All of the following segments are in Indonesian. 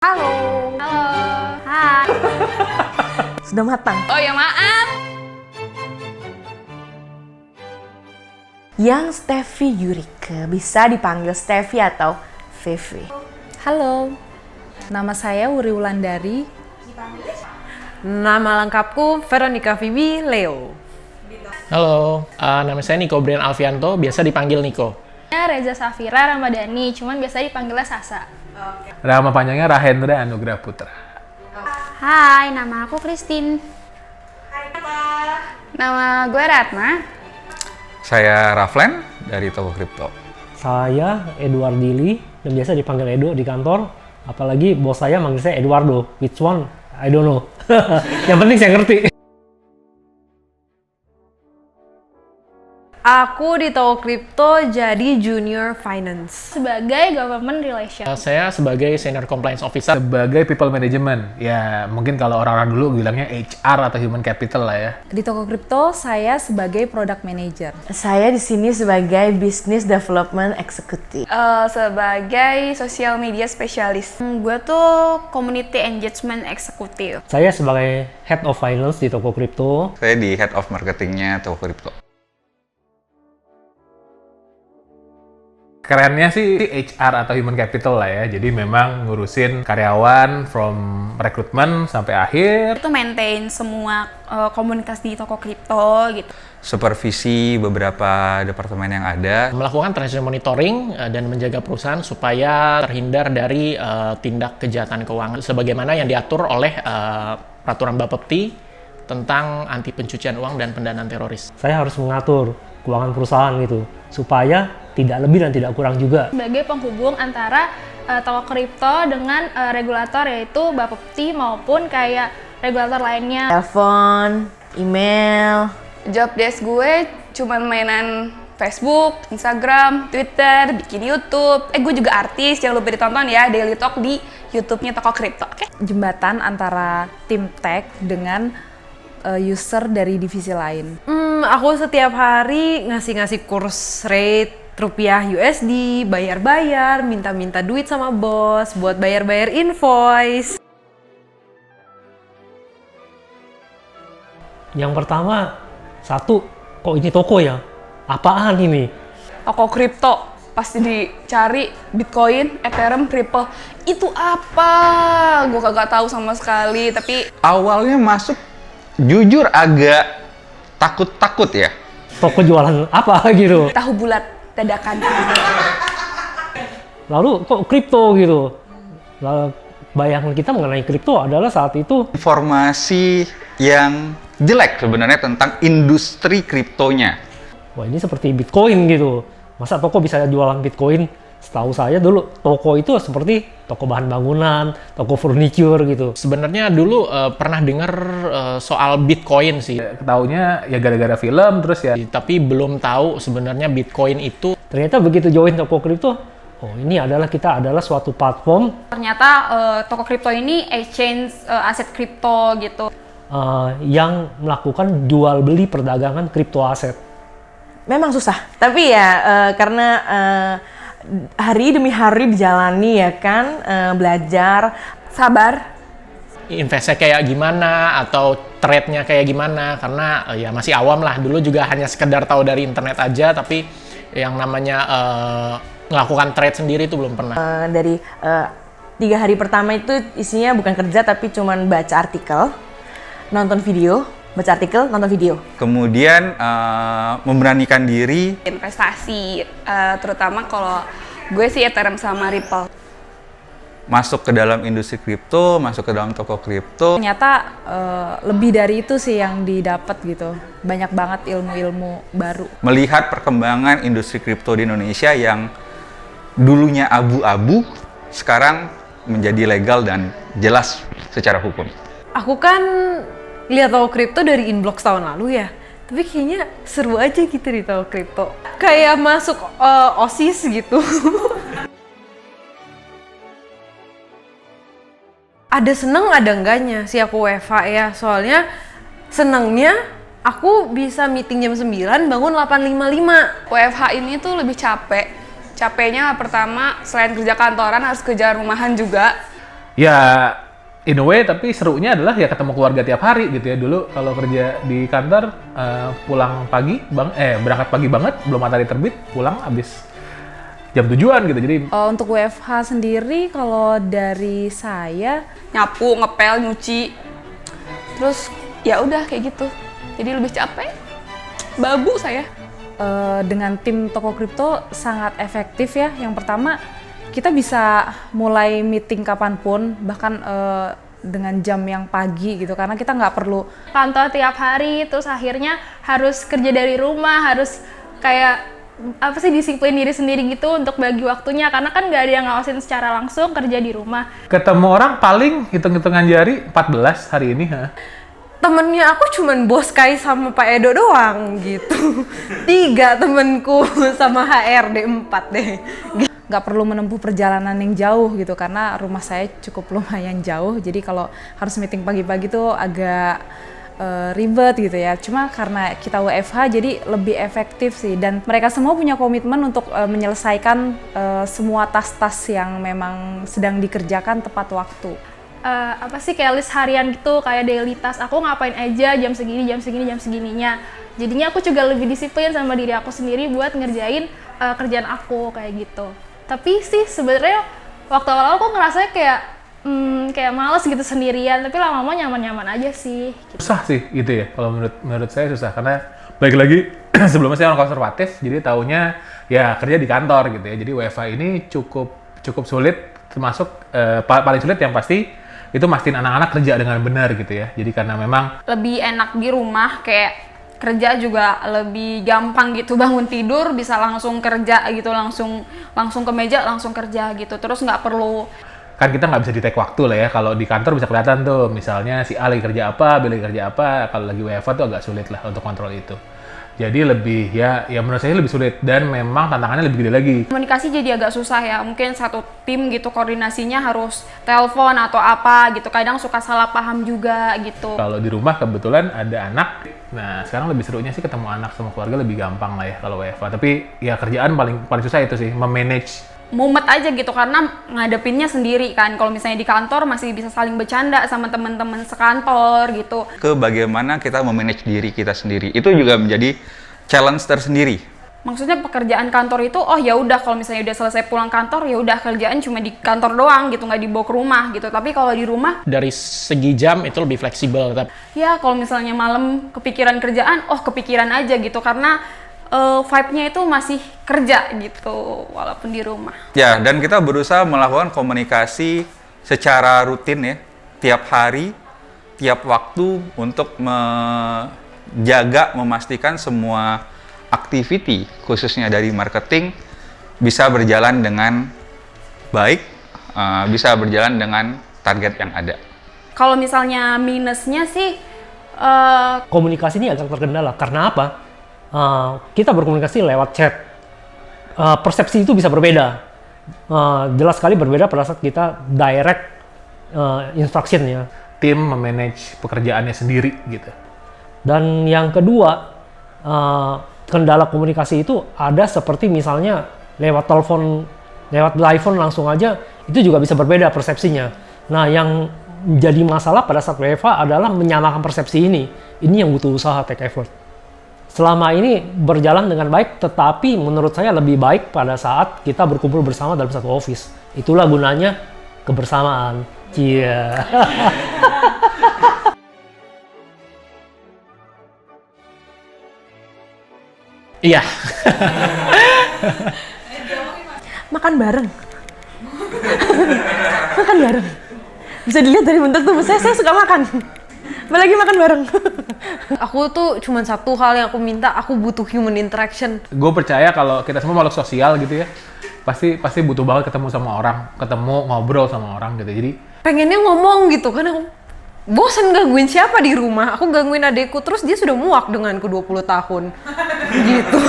Halo. Halo. Hai. Sudah matang. Oh ya maaf. Yang Steffi Yurika, bisa dipanggil Steffi atau Fefe. Halo, nama saya Wuri Wulandari. Nama lengkapku Veronica Vivi Leo. Halo, nama saya Niko Brian Alfianto, biasa dipanggil Niko. Reza Safira Ramadhani, cuman biasa dipanggilnya Sasa. Nama panjangnya Rahendra Anugrah Putra. Hai, nama aku Christine. Nama gue Ratna. Saya Raflen dari Toko Kripto. Saya Edward Dili dan biasa dipanggil Edo di kantor. Apalagi bos saya manggil saya Eduardo. Which one? I don't know. Yang penting saya ngerti. Aku di Toko Kripto jadi Junior Finance. Sebagai Government Relation. Saya sebagai Senior Compliance Officer. Sebagai people management, ya mungkin kalau orang-orang dulu bilangnya HR atau human capital lah ya. Di Toko Kripto saya sebagai Product Manager. Saya di sini sebagai Business Development Executive. Sebagai Social Media Specialist. Gue tuh Community Engagement Executive. Saya sebagai Head of Finance di Toko Kripto. Saya di Head of Marketingnya Toko Kripto. Kerennya sih HR atau human capital lah ya. Jadi memang ngurusin karyawan from rekrutmen sampai akhir. Itu maintain semua komunitas di Toko Kripto gitu. Supervisi beberapa departemen yang ada. Melakukan transaction monitoring dan menjaga perusahaan supaya terhindar dari tindak kejahatan keuangan. Sebagaimana yang diatur oleh peraturan Bapepti tentang anti pencucian uang dan pendanaan teroris. Saya harus mengatur keuangan perusahaan gitu. Supaya tidak lebih dan tidak kurang juga. Sebagai penghubung antara Toko Kripto dengan regulator yaitu Bapepti maupun kayak regulator lainnya. Telepon, email. Job desk gue cuman mainan Facebook, Instagram, Twitter, bikin YouTube. Gue juga artis, jangan lupa ditonton ya Daily Talk di YouTube-nya Toko Kripto. Oke? Jembatan antara tim tech dengan user dari divisi lain. Aku setiap hari ngasih kurs rate rupiah USD, bayar-bayar, minta-minta duit sama bos buat bayar-bayar invoice. Yang pertama, satu, kok ini toko ya? Apaan ini? Toko Kripto pasti dicari Bitcoin, Ethereum, Ripple. Itu apa? Gue kagak tahu sama sekali, tapi Awalnya masuk jujur agak takut-takut ya. Toko jualan apa gitu? tahu bulat dadakan. Lalu kok kripto gitu? Lalu bayangan kita mengenai kripto adalah saat itu Informasi yang jelek sebenarnya tentang industri kriptonya. wah ini seperti Bitcoin gitu. Masa toko bisa jualan Bitcoin? Setahu saya dulu toko itu seperti toko bahan bangunan, toko furniture gitu. Sebenarnya dulu pernah dengar soal Bitcoin sih. Ketaunya ya gara-gara film terus ya. Tapi belum tahu sebenarnya Bitcoin itu. Ternyata begitu join toko kripto, oh ini kita adalah suatu platform Ternyata Toko Kripto ini exchange aset kripto gitu. yang melakukan jual beli perdagangan kripto aset. Memang susah, tapi ya karena hari demi hari dijalani ya kan, belajar. Sabar. Investnya kayak gimana atau trade-nya kayak gimana, karena ya masih awam lah. Dulu juga hanya sekedar tahu dari internet aja, tapi yang namanya melakukan trade sendiri itu belum pernah. Dari 3 hari pertama itu isinya bukan kerja tapi cuman baca artikel, nonton video, baca artikel, nonton video. Kemudian memberanikan diri. Investasi, terutama kalau gue sih Ethereum sama Ripple. Masuk ke dalam industri kripto, masuk ke dalam toko kripto. Ternyata lebih dari itu sih yang didapat gitu. Banyak banget ilmu-ilmu baru. Melihat perkembangan industri kripto di Indonesia yang dulunya abu-abu, sekarang menjadi legal dan jelas secara hukum. Aku kan lihat Toko Kripto dari Inblocks tahun lalu ya. Tapi kayaknya seru aja gitu di Toko Kripto. Kayak masuk OSIS gitu. Ada seneng ada enggaknya sih aku WFH ya. Soalnya senengnya aku bisa meeting jam 9 bangun 8.55. WFH ini tuh lebih capek. Capeknya pertama selain kerja kantoran harus kerja rumahan juga. Ya, in a way, tapi serunya adalah ya ketemu keluarga tiap hari gitu ya. Dulu kalau kerja di kantor, pulang pagi, berangkat pagi banget, belum matahari terbit, pulang abis jam 7-an gitu. Jadi Untuk WFH sendiri, kalau dari saya, Nyapu, ngepel, nyuci. Terus ya udah kayak gitu. Jadi lebih capek. Babu saya. dengan tim toko kripto sangat efektif ya. Yang pertama, kita bisa mulai meeting kapanpun, bahkan dengan jam yang pagi gitu, karena kita nggak perlu Kantor tiap hari, terus akhirnya harus kerja dari rumah, harus kayak apa sih disiplin diri sendiri gitu untuk bagi waktunya, karena kan nggak ada yang ngawasin secara langsung kerja di rumah. ketemu orang paling hitung-hitungan jari 14 hari ini. temennya aku cuman Bos Kai sama Pak Edo doang gitu. 3 temenku sama HRD 4 deh. Nggak perlu menempuh perjalanan yang jauh gitu, karena rumah saya cukup lumayan jauh. Jadi kalau harus meeting pagi-pagi tuh agak ribet gitu ya. Cuma karena kita WFH jadi lebih efektif sih. Dan mereka semua punya komitmen untuk menyelesaikan semua tas-tas yang memang sedang dikerjakan tepat waktu. Apa sih kayak list harian gitu, kayak daily task aku ngapain aja jam segini, jam segini, jam segininya. Jadinya aku juga lebih disiplin sama diri aku sendiri buat ngerjain kerjaan aku kayak gitu. Tapi sih sebenarnya waktu awal aku ngerasanya kayak males gitu sendirian, tapi lama-lama nyaman-nyaman aja sih. Gitu. Susah sih gitu ya, kalau menurut saya susah, karena balik lagi sebelumnya saya orang konservatif, jadi taunya ya kerja di kantor gitu ya. Jadi WFH ini cukup sulit, termasuk paling sulit yang pasti itu mastiin anak-anak kerja dengan benar gitu ya. Jadi karena memang Lebih enak di rumah, kayak kerja juga lebih gampang gitu, bangun tidur bisa langsung kerja gitu, langsung ke meja langsung kerja gitu, terus nggak perlu kan kita nggak bisa di-take waktu lah ya. Kalau di kantor bisa kelihatan tuh, misalnya si A lagi kerja apa, B lagi kerja apa. Kalau lagi WFH tuh agak sulit lah untuk kontrol itu. Jadi lebih ya menurut saya lebih sulit, dan memang tantangannya lebih gede lagi. komunikasi jadi agak susah ya, mungkin satu tim gitu koordinasinya harus telepon atau apa gitu, kadang suka salah paham juga gitu. Kalau di rumah kebetulan ada anak, nah sekarang lebih serunya sih ketemu anak sama keluarga lebih gampang lah ya kalau WFH. Tapi ya kerjaan paling susah itu sih, memanage. Mumet aja gitu karena ngadepinnya sendiri kan. Kalau misalnya di kantor masih bisa saling bercanda sama teman-teman sekantor gitu. Ke bagaimana kita memanage diri kita sendiri. Itu juga menjadi challenge tersendiri. Maksudnya pekerjaan kantor itu, oh ya udah kalau misalnya udah selesai pulang kantor ya udah kerjaan cuma di kantor doang gitu, nggak dibawa ke rumah gitu. Tapi kalau di rumah Dari segi jam itu lebih fleksibel. ya kalau misalnya malam kepikiran kerjaan, oh kepikiran aja gitu karena vibe-nya itu masih kerja gitu walaupun di rumah. Ya, dan kita berusaha melakukan komunikasi secara rutin ya, tiap hari, tiap waktu untuk menjaga, memastikan semua activity, khususnya dari marketing, bisa berjalan dengan baik, bisa berjalan dengan target yang ada. Kalau misalnya minusnya sih, Komunikasi ini agak terkendala. Karena apa? Kita berkomunikasi lewat chat. Persepsi itu bisa berbeda. Jelas sekali berbeda pada saat kita direct instruction ya. Tim memanage pekerjaannya sendiri gitu. Dan yang kedua, kendala komunikasi itu ada seperti misalnya lewat telepon, lewat iPhone langsung aja, itu juga bisa berbeda persepsinya. Nah, yang jadi masalah pada saat WFH adalah menyamakan persepsi ini. Ini yang butuh usaha, take effort. Selama ini berjalan dengan baik, tetapi menurut saya lebih baik pada saat kita berkumpul bersama dalam satu office. Itulah gunanya kebersamaan. Cia. Iya. Makan bareng. Makan bareng. Bisa dilihat dari bentuk tubuh saya suka makan. Apalagi makan bareng. Aku tuh cuman satu hal yang aku minta, aku butuh human interaction. Gue percaya kalau kita semua makhluk sosial gitu ya, pasti butuh banget ketemu sama orang, ketemu ngobrol sama orang gitu. Jadi Pengennya ngomong gitu kan, aku bosan gangguin siapa di rumah. Aku gangguin adekku, terus dia sudah muak denganku 20 tahun. Gitu.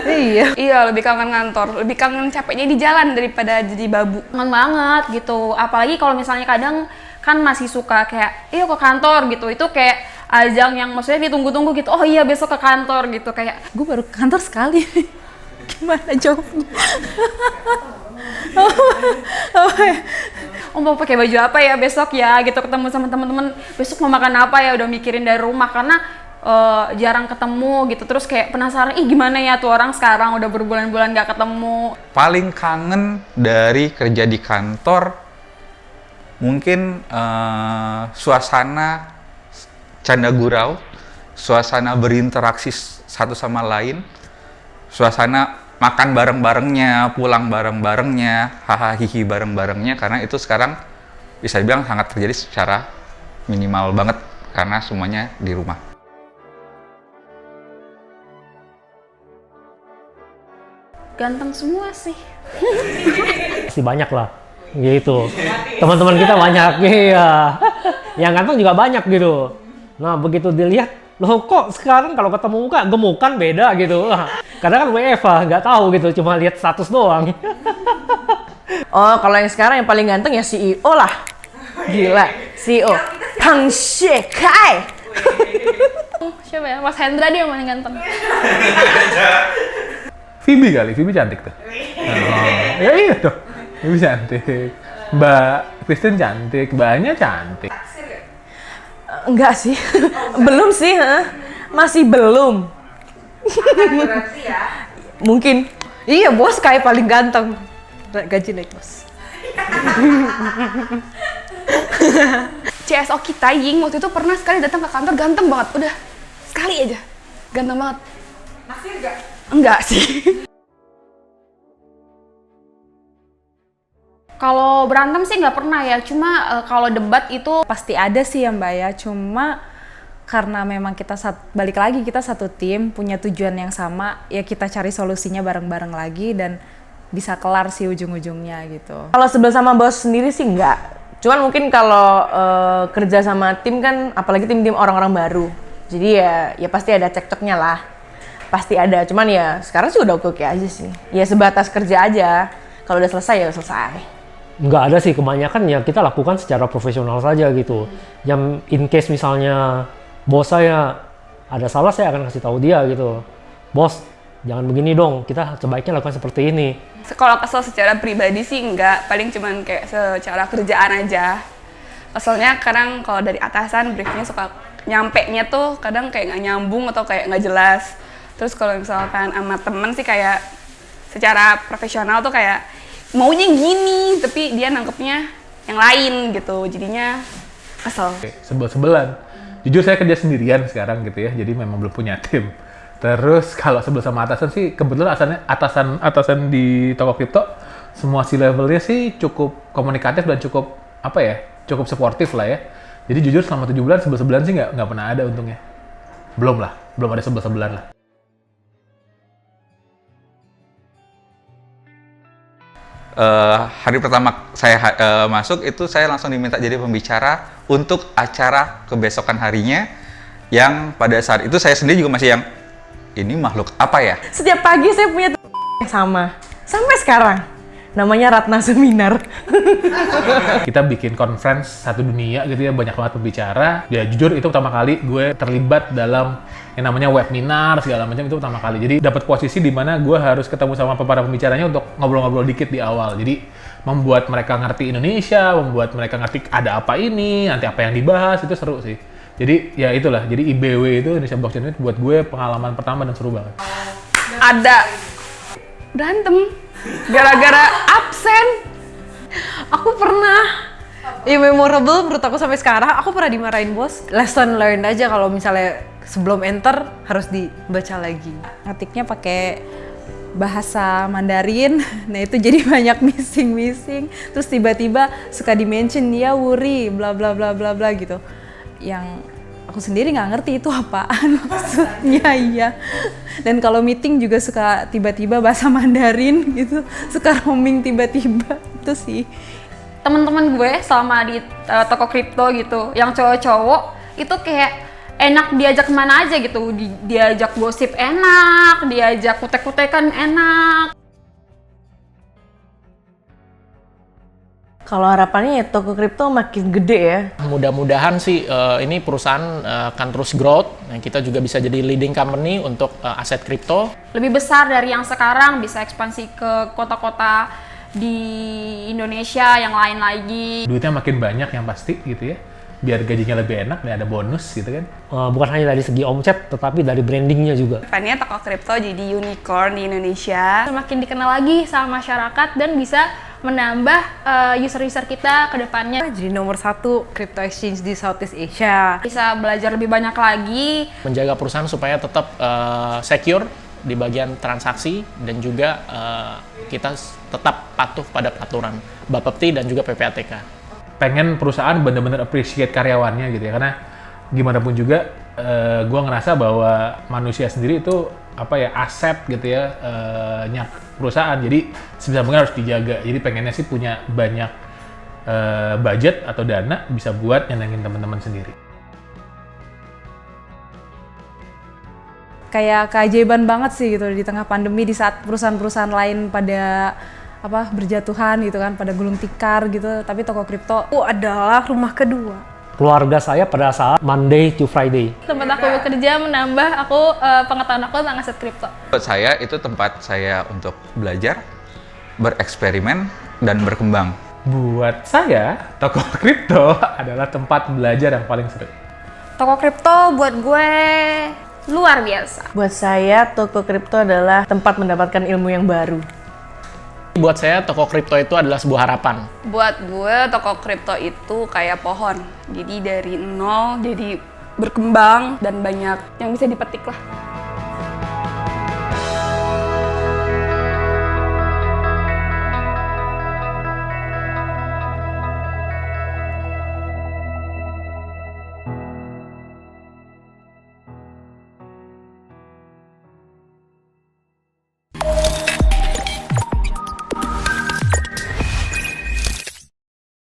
Iya. Iya, lebih kangen kantor, lebih kangen capeknya di jalan daripada jadi babu. kangen banget gitu. Apalagi kalau misalnya kadang kan masih suka kayak, iya ke kantor gitu. Itu kayak ajang yang maksudnya ditunggu-tunggu gitu. Oh iya besok ke kantor gitu. Kayak Gue baru ke kantor sekali. Gimana jawabnya? Mau pakai baju apa ya besok ya gitu, ketemu sama teman-teman besok mau makan apa ya, udah mikirin dari rumah karena jarang ketemu gitu, terus kayak penasaran gimana ya tuh orang sekarang udah berbulan-bulan gak ketemu. Paling kangen dari kerja di kantor mungkin suasana canda gurau, suasana berinteraksi satu sama lain, suasana makan bareng-barengnya, pulang bareng-barengnya, hahaha hihi bareng-barengnya, karena itu sekarang bisa dibilang sangat terjadi secara minimal banget karena semuanya di rumah. Ganteng semua sih. Pasti banyak lah, gitu. Teman-teman kita banyak, iya. Yang ganteng juga banyak gitu. Nah, begitu dilihat, loh kok sekarang kalau ketemu muka gemukan beda gitu. Kadang kan WFH, nggak tahu gitu, cuma lihat status doang. Oh, kalau yang sekarang yang paling ganteng ya CEO lah. Gila, CEO. Kang Shekai. Siapa ya? Mas Hendra dia yang paling ganteng. Phoebe kali, Phoebe cantik tuh. Ya iya dong, Phoebe cantik. Mbak Kristen cantik, Mbaknya cantik. Enggak sih, belum sih, masih belum. Berarti ya. Mungkin. Iya bos, kayak paling ganteng. Gaji naik bos. CSO kita Ying waktu itu pernah sekali datang ke kantor ganteng banget, udah sekali aja ganteng banget. Naksir gak? Enggak sih. Kalau berantem sih nggak pernah ya, cuma kalau debat itu Pasti ada sih ya Mbak ya, cuma karena memang kita balik lagi kita satu tim, punya tujuan yang sama, ya kita cari solusinya bareng-bareng lagi dan bisa kelar sih ujung-ujungnya gitu. Kalau sebel sama bos sendiri sih enggak. Cuman mungkin kalau kerja sama tim kan, apalagi tim-tim orang-orang baru. Jadi ya pasti ada cekcoknya lah. Pasti ada, cuman ya sekarang sih udah oke aja sih. Ya sebatas kerja aja. Kalau udah selesai ya selesai. Nggak ada sih, kebanyakan ya kita lakukan secara profesional saja gitu. Yang in case misalnya bos saya ada salah, saya akan kasih tahu dia gitu. Bos, jangan begini dong, kita sebaiknya lakukan seperti ini. kalau kesel secara pribadi sih enggak, paling cuman kayak secara kerjaan aja. Keselnya kadang kalau dari atasan briefnya suka nyampe-nya tuh kadang kayak nggak nyambung atau kayak nggak jelas. Terus kalau misalkan sama temen sih kayak secara profesional tuh kayak maunya gini, tapi dia nangkepnya yang lain gitu, jadinya kesel. Sebel-sebelan. Jujur saya kerja sendirian sekarang gitu ya, jadi memang belum punya tim. Terus kalau sebel sama atasan sih, kebetulan atasan di toko kripto, semua C-levelnya sih cukup komunikatif dan cukup cukup suportif lah ya. Jadi jujur selama 7 bulan sebel-sebelan sih nggak pernah ada untungnya. Belum ada sebel-sebelan lah. Hari pertama saya masuk itu saya langsung diminta jadi pembicara untuk acara kebesokan harinya, yang pada saat itu saya sendiri juga masih yang ini makhluk apa ya? Setiap pagi saya punya yang sama. Sampai sekarang. Namanya Ratna Seminar. Kita bikin conference satu dunia gitu ya, banyak banget pembicara. Ya jujur itu pertama kali gue terlibat dalam yang namanya webinar segala macam, itu pertama kali. Jadi dapat posisi di mana gue harus ketemu sama para pembicaranya untuk ngobrol-ngobrol dikit di awal. Jadi membuat mereka ngerti Indonesia, membuat mereka ngerti ada apa ini, nanti apa yang dibahas, itu seru sih. Jadi ya itulah, jadi IBW itu Indonesia Blockchain Week buat gue pengalaman pertama dan seru banget. Ada berantem gara-gara absen. Aku pernah, ya memorable menurut aku sampai sekarang, aku pernah dimarahin bos. Lesson learned aja kalau misalnya sebelum enter harus dibaca lagi. Ngetiknya pakai bahasa Mandarin, nah itu jadi banyak missing. Terus tiba-tiba suka di-mention dia Wuri, bla bla bla bla bla gitu. Yang aku sendiri nggak ngerti itu apaan maksudnya, iya. Dan kalau meeting juga suka tiba-tiba bahasa Mandarin gitu, suka roaming tiba-tiba, itu sih. Teman-teman gue selama di toko kripto gitu, yang cowok-cowok itu kayak enak diajak kemana aja gitu, diajak gosip enak, diajak kutek-kutekan enak. Kalau harapannya ya toko kripto makin gede ya. Mudah-mudahan sih ini perusahaan akan terus growth. Nah, kita juga bisa jadi leading company untuk aset kripto. Lebih besar dari yang sekarang, bisa ekspansi ke kota-kota di Indonesia yang lain lagi. Duitnya makin banyak yang pasti gitu ya. Biar gajinya lebih enak dan ada bonus gitu kan. Bukan hanya dari segi omset, tetapi dari brandingnya juga. Depannya toko kripto jadi unicorn di Indonesia. Semakin dikenal lagi sama masyarakat dan bisa menambah user-user kita ke depannya. Jadi nomor 1 crypto exchange di Southeast Asia. Bisa belajar lebih banyak lagi. Menjaga perusahaan supaya tetap secure di bagian transaksi dan juga kita tetap patuh pada peraturan Bapepti dan juga PPATK. Pengen perusahaan bener-bener appreciate karyawannya gitu ya, karena gimana pun juga gue ngerasa bahwa manusia sendiri itu aset gitu ya, perusahaan, jadi sebisa mungkin harus dijaga. Jadi pengennya sih punya banyak budget atau dana bisa buat nyenengin teman-teman sendiri. Kayak keajaiban banget sih gitu di tengah pandemi, di saat perusahaan-perusahaan lain pada berjatuhan gitu kan, pada gulung tikar gitu, tapi toko kripto adalah rumah kedua. Keluarga saya pada saat Monday to Friday. Tempat aku bekerja menambah pengetahuan aku tentang aset kripto. Buat saya itu tempat saya untuk belajar, bereksperimen, dan berkembang. Buat saya, toko kripto adalah tempat belajar yang paling seru. Toko kripto buat gue luar biasa. Buat saya, toko kripto adalah tempat mendapatkan ilmu yang baru. Buat saya, toko kripto itu adalah sebuah harapan. Buat gue toko kripto itu kayak pohon. Jadi dari nol jadi berkembang dan banyak yang bisa dipetik lah.